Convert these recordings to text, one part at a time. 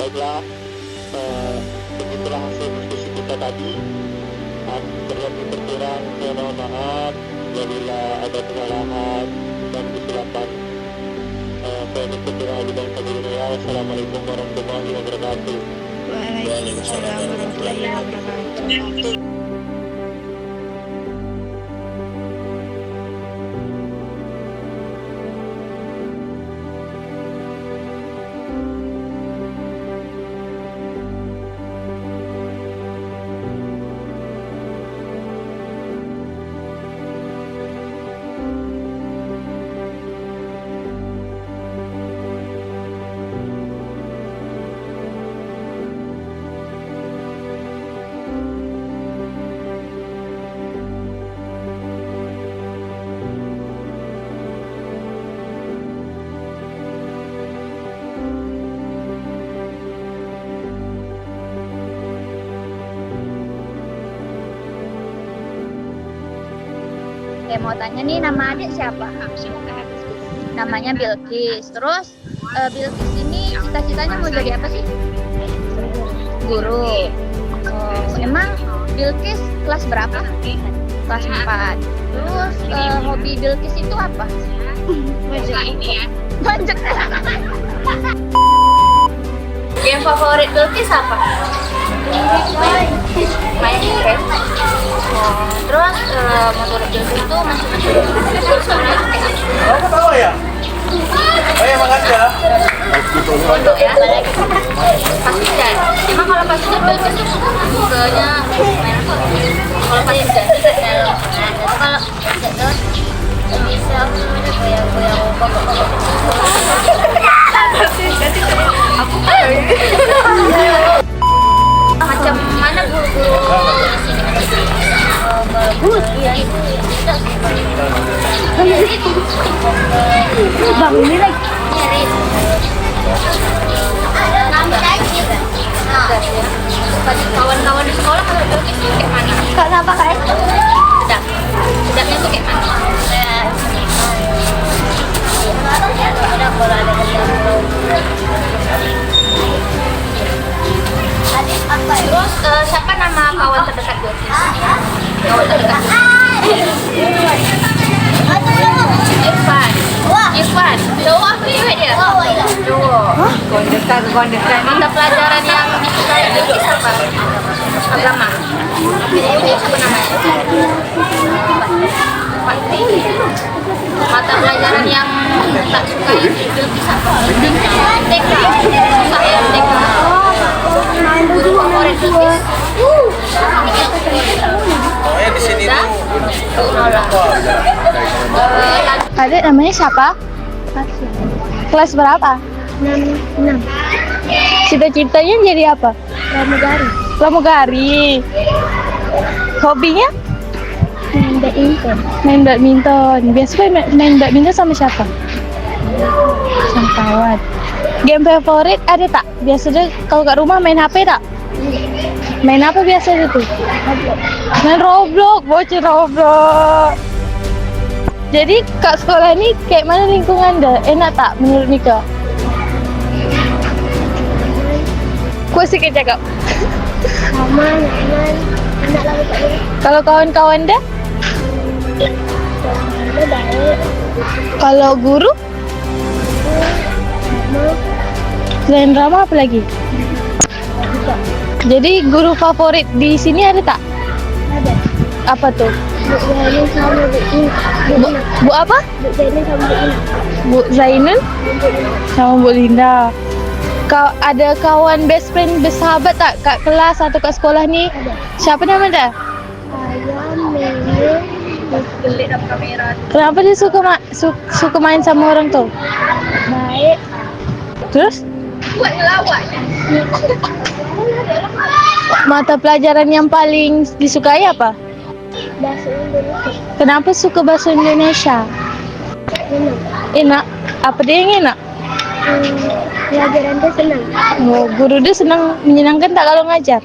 Baiklah, begitulah hasil diskusi kita tadi. Terlebih berkurang saya mohon maaf apabila ada kesalahan dan kesilapan. Saya tutup dengan hadiah sebelumnya. Wassalamualaikum warahmatullahi wabarakatuh. Waalaikumsalam warahmatullahi wabarakatuh. Mau tanya nih, nama adik siapa? Namanya Bilqis. Terus Bilqis ini cita-citanya mau jadi apa sih? Guru. Emang Bilqis kelas berapa? Kelas 4. Terus hobi Bilqis itu apa? Manjat. Game favorit Bilqis apa? Main game. Terus menurut Bilqis itu Kamu tahu ya? Ayo makan ya. untuk ya pasti dan emang kalau pas itu Bilqis tuh sukanya main apa? Kalau pas itu kalau bisa goyang-goyang macam mana guru-guru di sini? Bang, ini lagi nyerit. Kawan-kawan di sekolah kalau Bilqis tuh kayak mana? Kenapa kayak? Sedapnya tuh kayak mana? Ada kalau ada terus siapa nama kawan terdekat Bilqis? Kawan terdekat Irfan. Cowok apa cewek dia? Cowok. Kondekan. Mata pelajaran yang disukai Bilqis apa? Agama. Apa namanya? Mata pelajaran yang tak sukai Bilqis apa? TK. Susah ya TK. Guru favorit Bilqis? Pokoknya di sini Adik namanya siapa? Kelas berapa? 6. Cita-citanya jadi apa? Pramugari. Pramugari. Hobinya? Main badminton. Main badminton. Biasanya main badminton sama siapa? Sama kawan. Game favorit ada tak? Biasanya kalau kat rumah main HP tak? Main apa biasanya tuh? Main Roblox, bocil Roblox. Jadi kak sekolah ini kayak mana lingkungan dah? Enak tak menurut Nika? Kau sikit cakap. Aman, enak lah pokoknya. Kalau kawan-kawan dah? Dia baik. Kalau guru? Selain drama apa lagi? Jadi guru favorit di sini ada tak? Ada. Apa tuh? Bu Zainul sama Bu Ina. Bu apa? Bu Zainul sama Bu Ina. Bu Zainul sama Bu Linda. Kau ada kawan best friend bersahabat tak kat kelas atau kat sekolah ni? Ada. Siapa nama dia? Ayam, Melu, Gelik dalam kamera. Kenapa dia suka main sama orang tu? baik. Terus? Buat ngelawak. Mata pelajaran yang paling disukai apa? Bahasa Indonesia. Kenapa suka bahasa Indonesia? Enak. Enak. Apa dia yang enak? Pelajaran dia senang. Oh, guru dia senang menyenangkan tak kalau ngajar?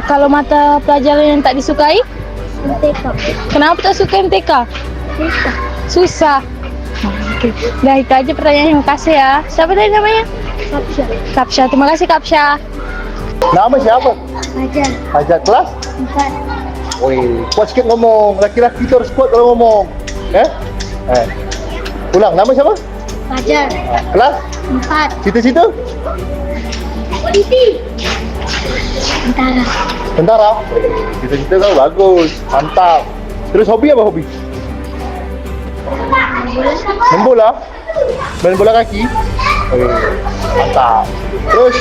Kalau mata pelajaran yang tak disukai? Kenapa tak suka MTK? Susah. Oke. Dah itu aja pertanyaan. Terima kasih ya. Siapa tadi namanya? Kapsya. Terima kasih Kapsya. Nama siapa? Fajar. Fajar kelas? 4. Wih, kuat sikit ngomong. Laki-laki tu harus kuat kalau ngomong. Ulang, nama siapa? Fajar. Kelas? 4. Cita-cita? Polisi. Tentara. Tentara? Cita-cita kau bagus. Mantap. Terus hobi apa hobi? Main bola? Main bola kaki? Wih, mantap. Terus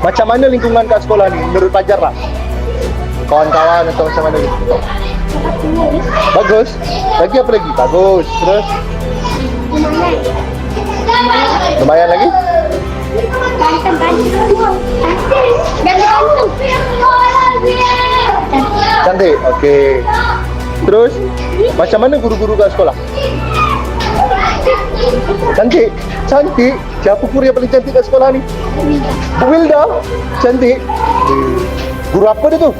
macam mana lingkungan kat sekolah ni menurut Fajar lah? Kawan-kawan atau macam mana gitu? Bagus. Lagi apa lagi? Bagus. Terus lumayan lagi? Cantik. Okey. Terus macam mana guru-guru kat sekolah? Cantik. Cantik. Siapa guru yang paling cantik kat sekolah ni? Bu Wilda. Cantik. Guru apa dia tu?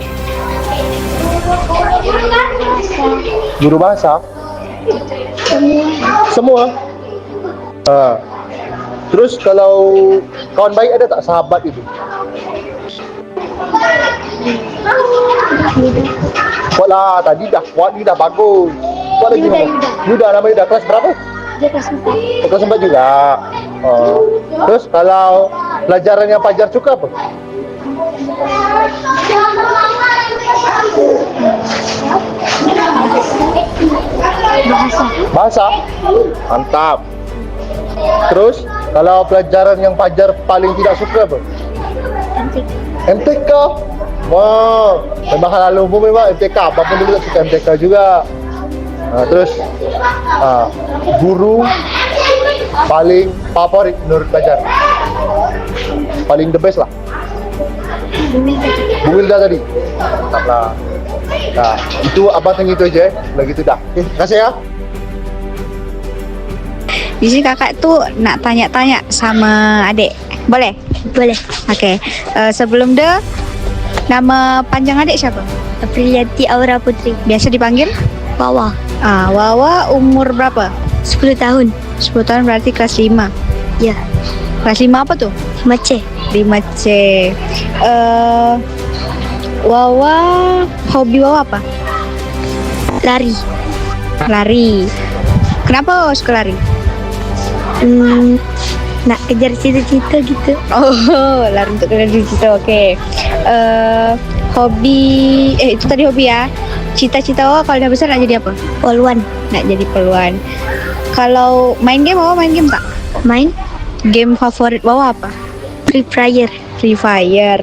Guru bahasa. Semua. Terus kalau kawan baik ada tak sahabat itu? Kuat lah, tadi dah kuat ni dah bagus. Kuat lagi Yuda, ngomong. Yuda, nama Yuda. Kelas berapa? Dia kelas 4. Kelas 4 juga. Terus kalau pelajaran yang Fajar suka apa? Bahasa. Mantap. Terus kalau pelajaran yang Fajar paling tidak suka apa? MTK. Wah, memang hal umum memang MTK. Apapun dulu tak suka MTK juga. Terus guru paling favorit menurut Fajar? Paling the best lah. Bu Wilda tadi. Mantap lah. Nah, itu abang tanya itu aja. Lagi itu dah. Okay, terima kasih ya. Di sini kakak tuh nak tanya-tanya sama adik. Boleh? Boleh. Okey. Sebelum dia, nama panjang adik siapa? Aprilianti Aura Putri. Biasa dipanggil? Wawa. Wawa umur berapa? 10 tahun. 10 tahun berarti kelas 5. Ya. Kelas 5 apa tuh? Mace. 5C. Wawa, hobi Wawa apa? Lari. Lari. Kenapa Wawa suka lari? Nak kejar cita-cita gitu. Oh, lari untuk kejar cita. Okey. Hobi itu tadi hobi ya. Cita-cita Wawa kalau dah besar nak jadi apa? Polwan. Nak jadi peluan. Kalau main game, Wawa main game tak? Main Game favorit Wawa apa? Free Fire. Free Fire.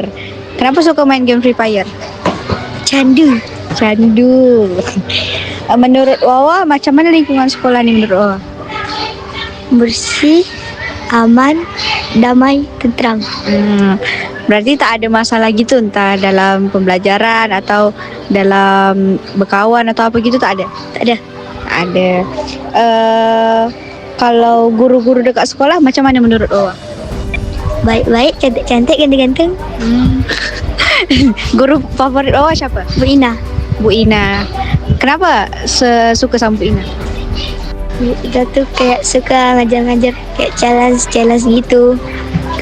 Kenapa suka main game Free Fire? Candu. Candu. Menurut Wawa, macam mana lingkungan sekolah ni menurut Wawa? Bersih, aman, damai, tentram. Berarti tak ada masalah gitu entah dalam pembelajaran atau dalam berkawan atau apa gitu, tak ada? Tak ada. Tak ada. Kalau guru-guru dekat sekolah macam mana menurut Wawa? Baik-baik, cantik-cantik, ganteng-ganteng. Guru favorit Wawa siapa? Bu Ina. Bu Ina. Kenapa suka sama Bu Ina? Kita tuh kayak suka ngajar-ngajar kayak challenge gitu.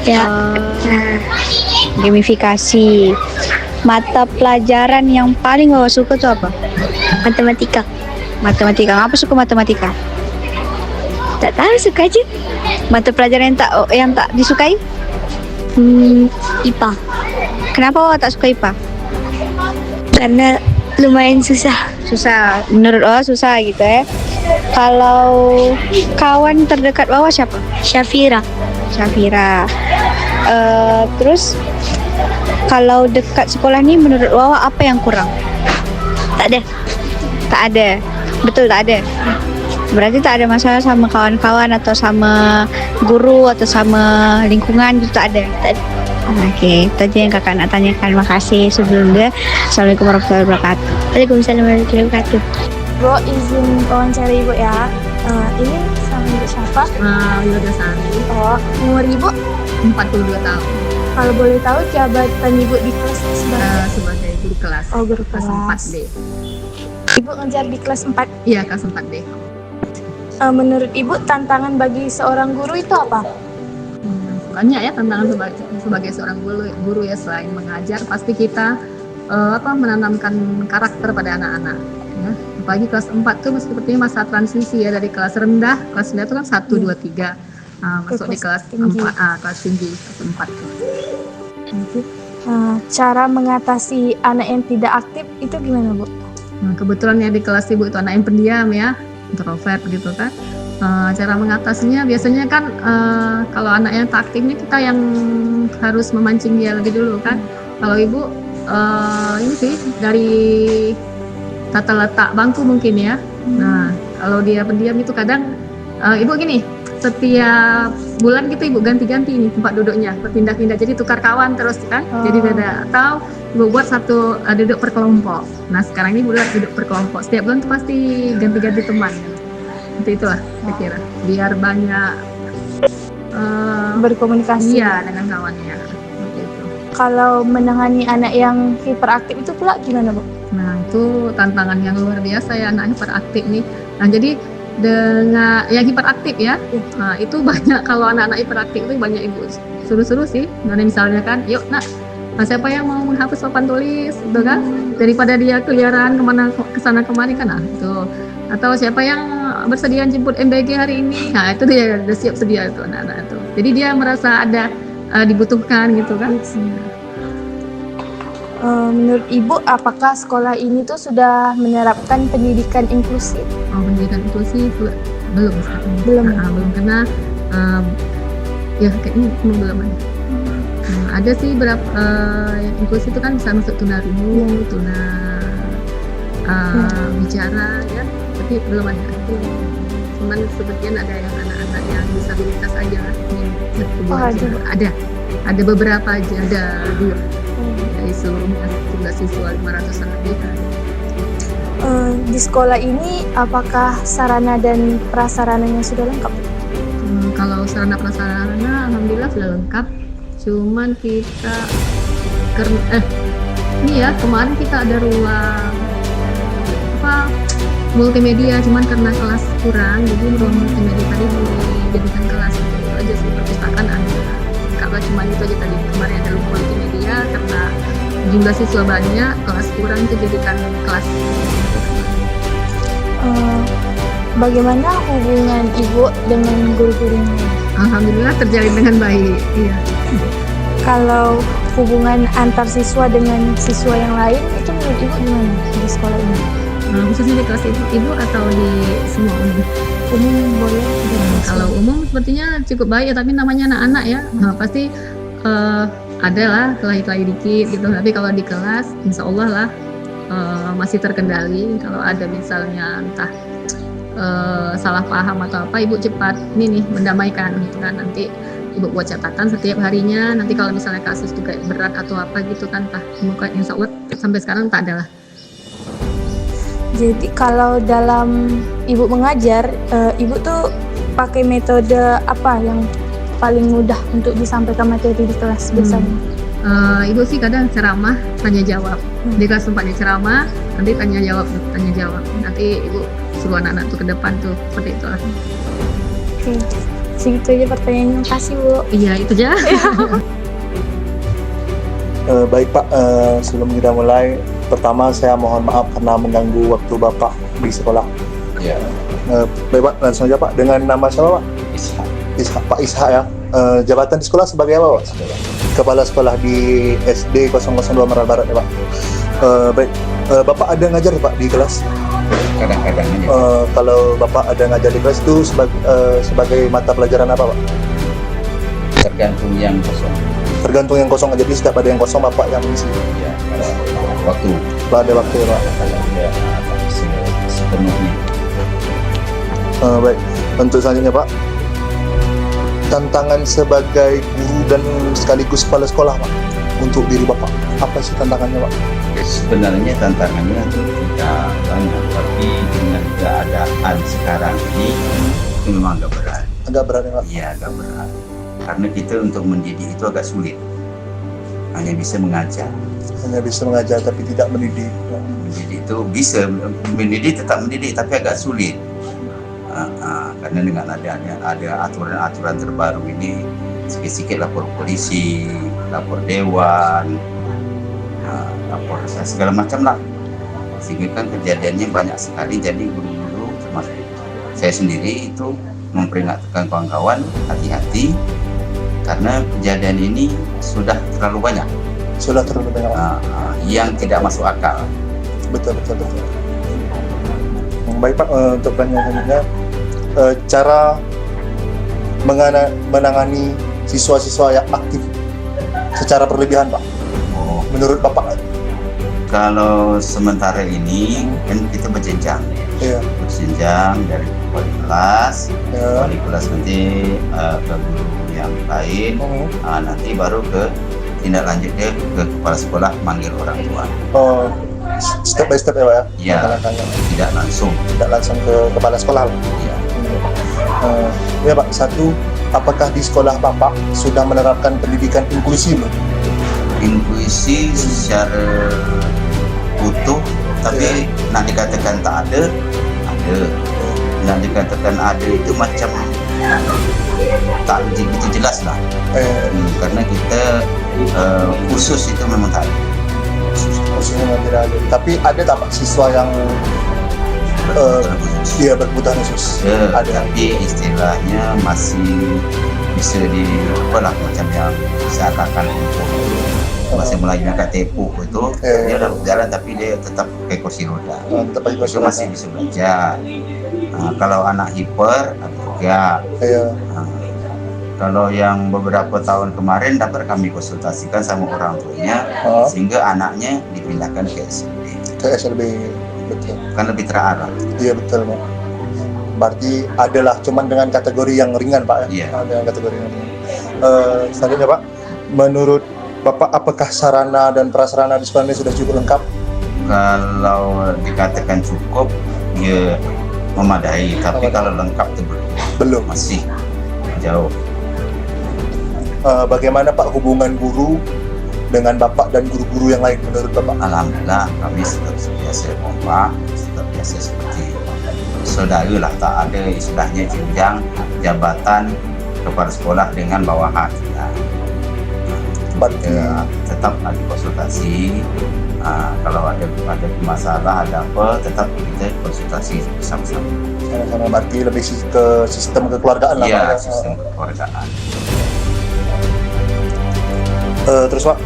Kayak Gamifikasi. Mata pelajaran yang paling Wawa suka tuh apa? matematika. Matematika. Ngapa suka matematika? Tak tahu, suka aja. Mata pelajaran yang tak disukai? IPA. Kenapa Wawa tak suka IPA? Karena lumayan susah. Susah. Menurut Wawa susah gitu ya. Kalau kawan terdekat Wawa siapa? Syafira. Syafira. Terus kalau dekat sekolah ni menurut Wawa apa yang kurang? Tak ada. Tak ada. Betul tak ada. Berarti tak ada masalah sama kawan-kawan atau sama guru atau sama lingkungan gitu, tak ada. Tak ada. Okey, itu aja yang kakak nak tanyakan. Makasih sebelum dia. Assalamualaikum warahmatullahi wabarakatuh. Waalaikumsalam warahmatullahi wabarakatuh. Bro, izin wawancara ibu ya. Ini sama ibu siapa? Yoga Sari, Oh, umur ibu? 42 tahun. Kalau boleh tahu jabatan Ibu di kelas sebagai Sebagai guru kelas. Oh, guru Kelas kelas. 4D. Ibu ngajar di kelas 4. Iya, kelas 4D. Menurut Ibu tantangan bagi seorang guru itu apa? Banyak ya tantangan sebagai seorang guru ya, selain mengajar pasti kita menanamkan karakter pada anak-anak ya. Apalagi kelas 4 tuh sepertinya masa transisi ya, dari kelas rendah itu kan 1, 2, 3 masuk di kelas tinggi. 4, kelas tinggi, kelas 4 tuh. Cara mengatasi anak yang tidak aktif itu gimana, Bu? Nah, kebetulan ya di kelas Ibu itu anak yang pendiam ya, introvert gitu kan. Cara mengatasinya biasanya kan kalau anaknya tak aktif ini kita yang harus memancing dia lebih dulu kan. Kalau Ibu ini sih dari tata letak bangku mungkin ya. Nah, kalau dia pendiam itu kadang Ibu gini, setiap bulan gitu Ibu ganti-ganti nih tempat duduknya, berpindah-pindah, jadi tukar kawan terus kan. Jadi beda, atau Ibu buat satu duduk per kelompok. Nah, sekarang ini buat duduk per kelompok, setiap bulan tuh pasti ganti-ganti teman. Seperti itulah saya kira, biar banyak Berkomunikasi. iya dengan kawannya. Seperti itu. Kalau menangani anak yang hiperaktif itu pula gimana, Bu? Nah, itu tantangan yang luar biasa ya, anak hiperaktif nih. Nah, jadi dengan yang hiperaktif ya, nah, itu banyak, kalau anak-anak hiperaktif itu banyak Ibu suruh-suruh sih. Nah, misalnya kan, yuk nak, siapa yang mau menghapus papan tulis gitu kan, daripada dia keliaran kesana kemari kan, nah itu. Atau siapa yang bersedia jemput MBG hari ini, nah itu dia udah siap sedia itu anak-anak itu. Jadi dia merasa ada dibutuhkan gitu kan. Menurut Ibu, apakah sekolah ini tuh sudah menerapkan pendidikan inklusif? Pendidikan inklusif belum sekarang. Belum. Belum, karena ya kayaknya belum ada. Ada sih berapa yang inklusif itu kan bisa masuk tunarungu, tuna bicara ya, tapi belum ada. Cuman sebagian ada yang anak-anak yang disabilitas aja ada beberapa aja, ada 2 dari seluruh jumlah siswa 500-an lebih. Di sekolah ini apakah sarana dan prasarananya sudah lengkap? Kalau sarana prasarana alhamdulillah sudah lengkap. Cuman kita ini ya, kemarin kita ada ruang multimedia, cuman karena kelas kurang, jadi ruang multimedia tadi dijadikan kelas. Itu aja sih, perpustakaan ada. Kalau cuma itu aja tadi, kemarin ada ruang multimedia, karena jumlah siswa banyak, kelas kurang, itu jadikan kelas. Bagaimana hubungan Ibu dengan guru-gurunya? Alhamdulillah terjalin dengan baik. Iya. Kalau hubungan antar siswa dengan siswa yang lain itu menurut Ibu gimana di sekolah ini? Khususnya di kelas Ibu atau di semua umum? Umum boleh. Kalau umum sepertinya cukup baik ya, tapi namanya anak-anak ya, pasti ada lah kelahi-kelahi dikit gitu. Tapi kalau di kelas, insya Allah lah masih terkendali. Kalau ada misalnya entah salah paham atau apa, Ibu cepat nih mendamaikan gitu kan. Nanti Ibu buat catatan setiap harinya. Nanti kalau misalnya kasus juga berat atau apa gitu kan, mungkin insya Allah sampai sekarang tak ada lah. Jadi kalau dalam Ibu mengajar, Ibu tuh pakai metode apa yang paling mudah untuk disampaikan materi di kelas biasanya? Ibu sih kadang ceramah, tanya jawab. Di kelas 4 ceramah, nanti tanya jawab. Nanti Ibu suruh anak-anak tuh ke depan tuh, seperti itu lah. Oke, segitu aja pertanyaannya. Makasih, Bu. Iya, itu aja. Baik Pak, sebelum kita mulai, pertama saya mohon maaf karena mengganggu waktu Bapak di sekolah. Ya. Baik Pak, langsung aja Pak. Dengan nama siapa Pak? Ishak. Pak Ishak ya. Jabatan di sekolah sebagai apa Pak? Kepala sekolah di SD 002 Meral Barat ya Pak. Baik, Bapak ada ngajar Pak di kelas? Kadang-kadang aja. Kalau Bapak ada ngajar di kelas itu sebagai mata pelajaran apa Pak? Tergantung yang kosong. Tergantung yang kosong aja, jadi setiap ada yang kosong Bapak yang mengisi. Ya, kalau waktu. Kalau ada waktu Pak. Kalau dia sepenuhnya. Baik, untuk selanjutnya Pak, tantangan sebagai guru dan sekaligus kepala sekolah Pak untuk diri Bapak, apa sih tantangannya Pak? Sebenarnya tantangannya tidak banyak, tapi dengan keadaan sekarang ini itu memang agak berat. Agak berat ya Pak? Iya, agak berat. Karena kita untuk mendidik itu agak sulit. hanya bisa mengajar. Hanya bisa mengajar tapi tidak mendidik. Mendidik itu bisa, mendidik tetap mendidik tapi agak sulit. Karena dengan ada aturan-aturan terbaru ini, sikit-sikit lapor polisi, lapor dewan, lapor segala macam lah. Sehingga kan kejadiannya banyak sekali. Jadi guru-guru termasuk saya sendiri itu memperingatkan kawan-kawan hati-hati karena kejadian ini sudah terlalu banyak. Sudah terlalu banyak. Yang tidak masuk akal. Betul. Baik Pak, untuk pertanyaan selanjutnya, cara menangani siswa-siswa yang aktif secara berlebihan Pak, menurut Bapak? Kalau sementara ini kan kita berjenjang, berjenjang dari wali kelas, wali kelas nanti ke guru yang lain, nanti baru ke tindak lanjutnya ke kepala sekolah manggil orang tua. Oh, step by step ya Pak ya? Ya, tidak langsung ke kepala sekolah. Ya. Ya Pak, satu, apakah di sekolah Bapak sudah menerapkan pendidikan inklusi belum? Inklusi secara utuh, tapi nak dikatakan tak ada, nak dikatakan ada itu macam tak begitu jelas lah. Karena kita khusus itu memang tak ada. Khususnya memang tidak ada. Tapi ada tak Pak siswa yang dia berkebutuhan khusus? Ada. Tapi istilahnya masih bisa macam yang seakan-akan masih Melayu kat tepuk itu, dia udah berjalan tapi dia tetap pakai kursi roda. Itu masih bisa belajar. Kalau anak hiper ada juga. Kalau yang beberapa tahun kemarin dapat kami konsultasikan sama orang tuanya, sehingga anaknya dipindahkan ke SLB. Ke SLB, betul. Kan lebih terarah. Iya betul Pak. Berarti adalah cuman dengan kategori yang ringan Pak ya? Iya. Dengan kategori yang ringan. Selanjutnya Pak, menurut Bapak apakah sarana dan prasarana di sekolah ini sudah cukup lengkap? Kalau dikatakan cukup, ya memadai. Tapi kalau lengkap itu belum. Masih jauh. Bagaimana Pak hubungan guru dengan Bapak dan guru-guru yang lain menurut Bapak? Alhamdulillah kami sudah biasa kompak, sudah biasa seperti saudara lah, tak ada istilahnya jenjang jabatan kepala sekolah dengan bawahan. Tetap ada konsultasi, kalau ada masalah, ada apa, tetap kita konsultasi bersama-sama. Sama-sama, berarti lebih ke sistem kekeluargaan lah Pak. Iya, sistem kekeluargaan. Terus Pak,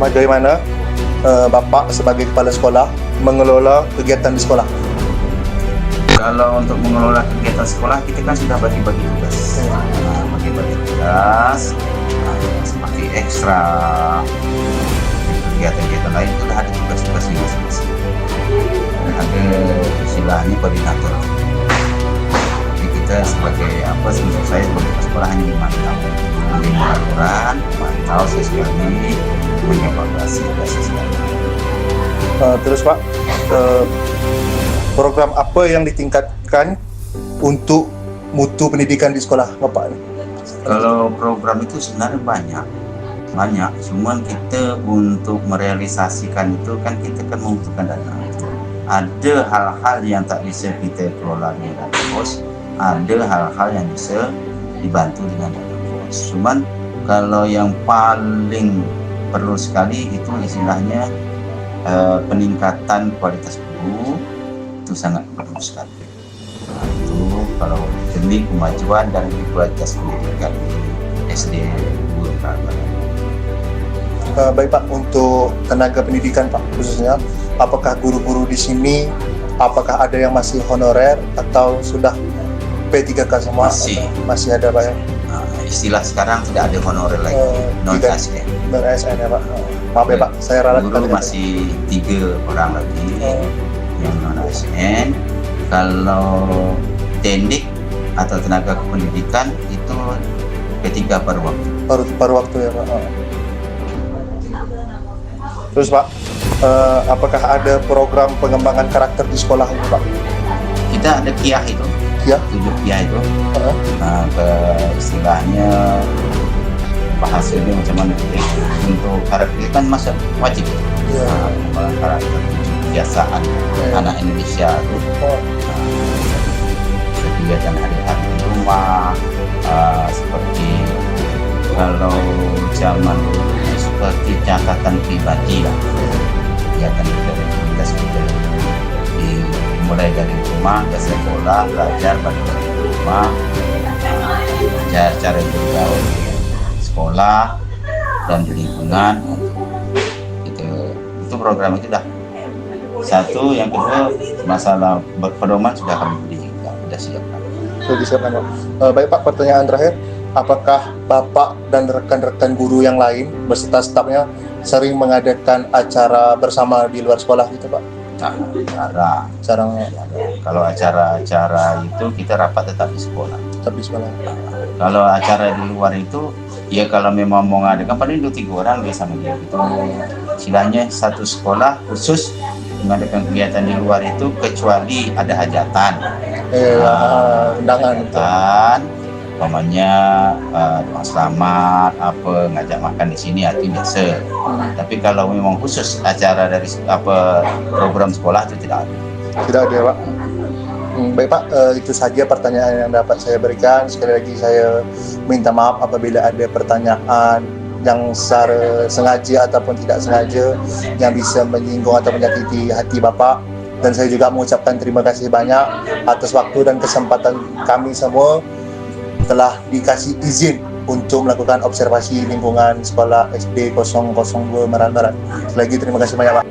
bagaimana Bapak sebagai kepala sekolah mengelola kegiatan di sekolah? Kalau untuk mengelola kegiatan sekolah, kita kan sudah bagi-bagi tugas. Bagi-bagi tugas, seperti ekstra kegiatan-kegiatan lain itu ada tugas-tugasnya masing-masing. Ada istilahnya koordinator. Jadi kita sebagai saya sebagai kepala sekolah hanya memantau, aturan, memantau sesuai, mengevaluasi sekali. Terus Pak, program apa yang ditingkatkan untuk mutu pendidikan di sekolah Bapak? Kalau program itu sebenarnya banyak. Cuman kita untuk merealisasikan itu kan kita kan membutuhkan dana. Ada hal-hal yang tak bisa kita kelola dengan dana bos, ada hal-hal yang bisa dibantu dengan dana bos. Cuman kalau yang paling perlu sekali itu istilahnya peningkatan kualitas guru itu sangat perlu sekali. Itu kalau demi kemajuan dan kualitas pendidikan SD guru prabaran. Baik Pak, untuk tenaga pendidikan Pak khususnya, apakah guru-guru di sini apakah ada yang masih honorer atau sudah P3K semua? Masih ada Pak ya? Istilah sekarang tidak ada honorer lagi, non ASN. Non ASN ya Pak. Maaf ya Pak, saya ralat. Guru masih 3 orang lagi yang non ASN. Kalau teknik atau tenaga kependidikan itu P3 paruh waktu. Paruh waktu ya Pak. Terus Pak, apakah ada program pengembangan karakter di sekolah ini Pak? Kita ada KIAH itu. 7 KIAH itu. Ke istilahnya bahasanya macam mana. Untuk karakter kan masa wajib karakter kebiasaan anak Indonesia itu kegiatan hari-hari di rumah, seperti kalau zaman dulu seperti catatan pribadi lah, kegiatan aktivitas kita mulai dari rumah ke sekolah, belajar balik ke rumah, belajar cara bergaul di sekolah dan di lingkungan. Itu program itu dah satu. Yang kedua, masalah pedoman sudah kami sudah siapkan. Sudah disiapkan, Pak. Baik Pak, pertanyaan terakhir, apakah Bapak dan rekan-rekan guru yang lain beserta stafnya sering mengadakan acara bersama di luar sekolah gitu, Pak? Nah, kalau acara-acara itu kita rapat tetap di sekolah. Kalau acara di luar itu, ya kalau memang mau ngadakan paling 2-3 orang dia sama dia gitu. Istilahnya satu sekolah khusus mengadakan kegiatan di luar itu kecuali ada hajatan. Undangan. Umpamanya doa selamat, ngajak makan di sini, itu biasa. Tapi kalau memang khusus acara dari program sekolah itu tidak ada. Tidak ada, Pak. Baik Pak, itu saja pertanyaan yang dapat saya berikan. Sekali lagi saya minta maaf apabila ada pertanyaan yang secara sengaja ataupun tidak sengaja yang bisa menyinggung atau menyakiti hati Bapak. Dan saya juga mengucapkan terima kasih banyak atas waktu dan kesempatan kami semua telah dikasih izin untuk melakukan observasi lingkungan sekolah SD 002 Meral Barat. Sekali lagi terima kasih banyak Pak.